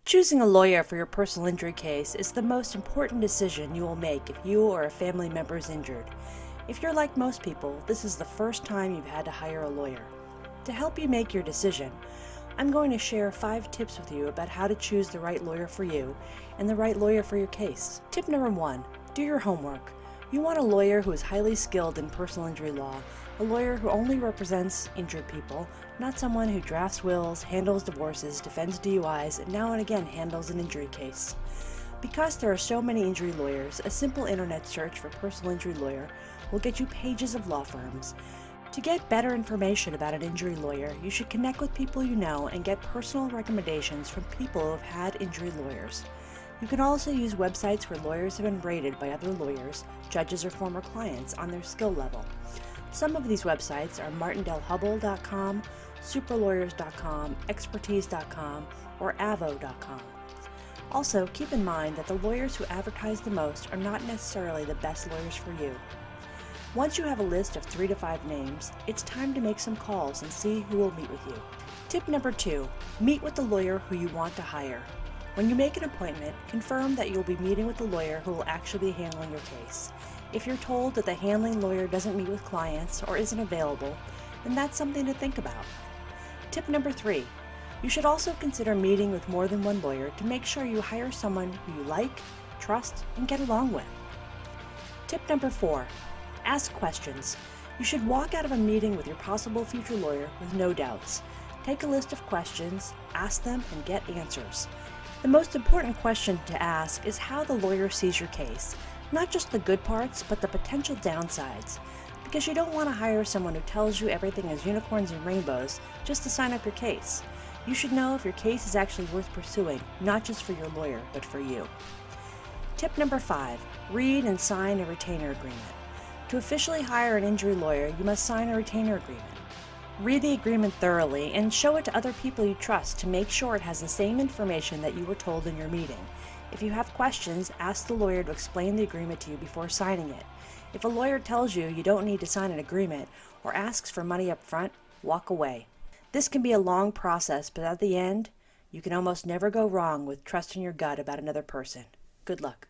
Choosing a lawyer for your personal injury case is the most important decision you will make if you or a family member is injured. If you're like most people, this is the first time you've had to hire a lawyer. To help you make your decision, I'm going to share 5 tips with you about how to choose the right lawyer for you and the right lawyer for your case. Tip number 1, do your homework. You want a lawyer who is highly skilled in personal injury law, a lawyer who only represents injured people, not someone who drafts wills, handles divorces, defends DUIs, and now and again handles an injury case. Because there are so many injury lawyers, a simple internet search for personal injury lawyer will get you pages of law firms. To get better information about an injury lawyer, you should connect with people you know and get personal recommendations from people who have had injury lawyers. You can also use websites where lawyers have been rated by other lawyers, judges, or former clients on their skill level. Some of these websites are martindalehubbell.com, superlawyers.com, expertise.com, or avo.com. Also, keep in mind that the lawyers who advertise the most are not necessarily the best lawyers for you. Once you have a list of 3 to 5 names, it's time to make some calls and see who will meet with you. Tip number 2, meet with the lawyer who you want to hire. When you make an appointment, confirm that you'll be meeting with the lawyer who will actually be handling your case. If you're told that the handling lawyer doesn't meet with clients or isn't available, then that's something to think about. Tip number 3, you should also consider meeting with more than one lawyer to make sure you hire someone who you like, trust, and get along with. Tip number 4, ask questions. You should walk out of a meeting with your possible future lawyer with no doubts. Take a list of questions, ask them, and get answers. The most important question to ask is how the lawyer sees your case, not just the good parts, but the potential downsides, because you don't want to hire someone who tells you everything is unicorns and rainbows just to sign up your case. You should know if your case is actually worth pursuing, not just for your lawyer, but for you. Tip number 5, read and sign a retainer agreement. To officially hire an injury lawyer, you must sign a retainer agreement. Read the agreement thoroughly and show it to other people you trust to make sure it has the same information that you were told in your meeting. If you have questions, ask the lawyer to explain the agreement to you before signing it. If a lawyer tells you you don't need to sign an agreement or asks for money up front, walk away. This can be a long process, but at the end, you can almost never go wrong with trusting your gut about another person. Good luck.